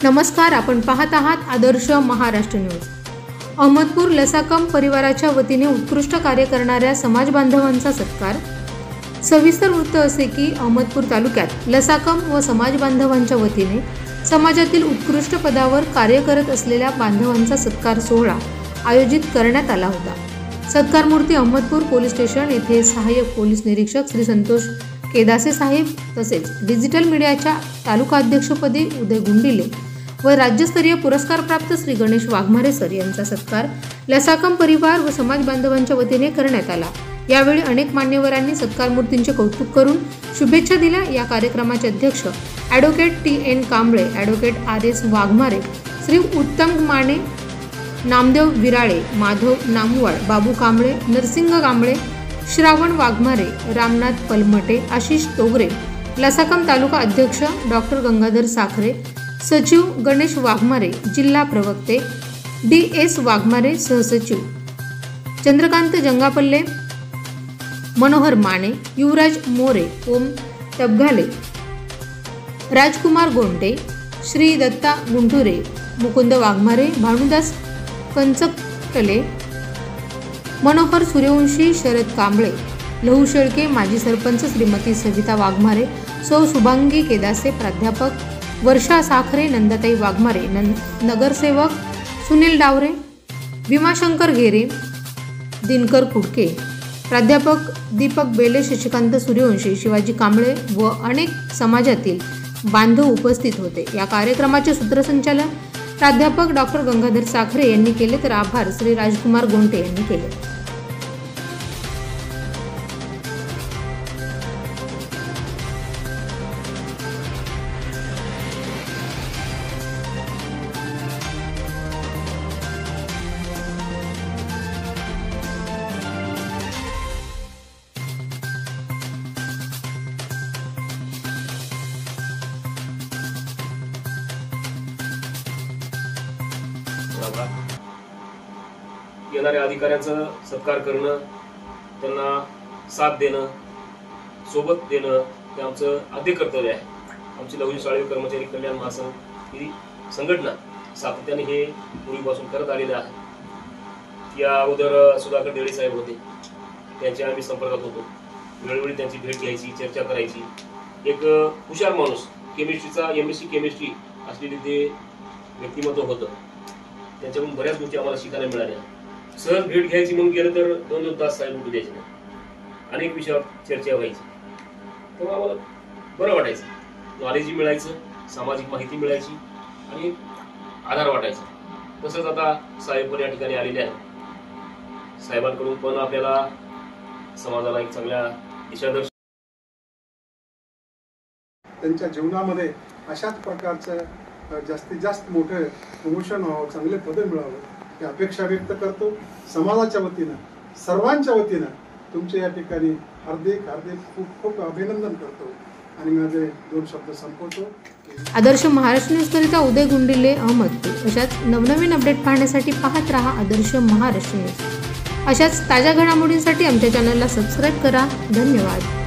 नमस्कार, आपण पाहत आहात आदर्श महाराष्ट्र न्यूज। अहमदपूर लसाकम परिवाराच्या वतीने उत्कृष्ट कार्य करणाऱ्या समाज बांधवांचा सत्कार। सविस्तर वृत्त असे की अहमदपूर तालुक्यात लसाकम व समाज बांधवांच्या वतीने समाजातील उत्कृष्ट पदावर कार्य करत असलेल्या बांधवांचा सत्कार सोहळा आयोजित करण्यात आला होता। सत्कार मूर्ती अहमदपूर पोलीस स्टेशन येथे सहाय्यक पोलीस निरीक्षक श्री संतोष केदासे साहेब तसेच डिजिटल मीडियाच्या तालुका अध्यक्षपदी उदय गुंडिले व राज्यस्तरीय पुरस्कार प्राप्त श्री गणेश वाघमारे सर यांचा सत्कार लसाकम परिवार व समाज बांधवांच्या वतीने करण्यात आला। यावेळी अनेक मान्यवरांनी सत्कार मूर्तींचे कौतुक करून शुभेच्छा दिल्या। या कार्यक्रमाचे अध्यक्ष advocate TN Kamble, advocate RS Waghmare, Shri उत्तम माने, नामदेव विराळे, माधव नामवाड, बाबू कांबळे, नरसिंह कांबळे, श्रावण वाघमारे, रामनाथ पलमटे, आशिष तोगरे, लसाकम तालुका अध्यक्ष डॉक्टर गंगाधर साखरे, सचिव गणेश वाघमारे, जिल्हा प्रवक्ते DS वाघमारे, सहसचिव चंद्रकांत जंगापल्ले, मनोहर माने, युवराज मोरे, ओम तबघाले, राजकुमार गोंटे, श्री दत्ता गुंटुरे, मुकुंद वाघमारे, भानुदास कंचकटले, मनोहर सूर्यवंशी, शरद कांबळे, लहू शेळके, माजी सरपंच श्रीमती सविता वाघमारे, सौ शुभांगी केदासे, प्राध्यापक वर्षा साखरे, नंदाताई वाघमारे, नगरसेवक सुनील डावरे, भीमाशंकर गेरे, दिनकर कुडके, प्राध्यापक दीपक बेले, शशिकांत सूर्यवंशी, शिवाजी कांबळे व अनेक समाजातील बांधव उपस्थित होते। या कार्यक्रमाचे सूत्रसंचालन प्राध्यापक डॉक्टर गंगाधर साखरे यांनी केले तर आभार श्री राजकुमार गोंटे यांनी केले। येणाऱ्या अधिकाऱ्यांचा सत्कार करणं, त्यांना साथ देणं, सोबत देणं हे आमचं आद्य कर्तव्य आहे। आमची लवजी शाळेय कर्मचारी कल्याण महासंघ ही संघटना सातत्याने हे पूर्वीपासून करत आलेले आहे। या अगोदर सुधाकर देळे साहेब होते, त्यांच्या आम्ही संपर्कात होतो, वेळोवेळी त्यांची भेट घ्यायची, चर्चा करायची। एक हुशार माणूस, केमिस्ट्रीचा MSc केमिस्ट्री असलेले ते व्यक्तिमत्व होतं, त्यांच्याकडून बऱ्याच गोष्टी आम्हाला शिकायला मिळाल्या। सहज भेट घ्यायची म्हणून गेलं तर 2-2 तास साहेब उठू द्यायचे नाही, अनेक विषयावर चर्चा व्हायची, तेव्हा आम्हाला बरं वाटायचं, नॉलेजही मिळायचं, सामाजिक माहिती मिळायची आणि आधार वाटायचा। तसंच आता साहेब पण या ठिकाणी आलेले आहेत। साहेबांकडून पण आपल्याला समाजाला एक चांगल्या दिशादर्शन त्यांच्या जीवनामध्ये अशाच प्रकारचं जास्तीत जास्त मोठे प्रमोशन व्हावं, चांगले पद मिळावं ही अपेक्षा व्यक्त करतो। समाजाच्या वतीनं, सर्वांच्या वतीनं तुमचे या ठिकाणी हार्दिक खूप खूप अभिनंदन करतो आणि माझे 2 शब्द संपवतो। आदर्श महाराष्ट्र न्यूज करिता उदय गुंडिले, अहमदपूर। अशाच नवनवीन अपडेट पाहण्यासाठी पाहत रहा आदर्श महाराष्ट्र न्यूज। अशाच ताज्या घडामोडींसाठी आमच्या चॅनलला सबस्क्राईब करा। धन्यवाद।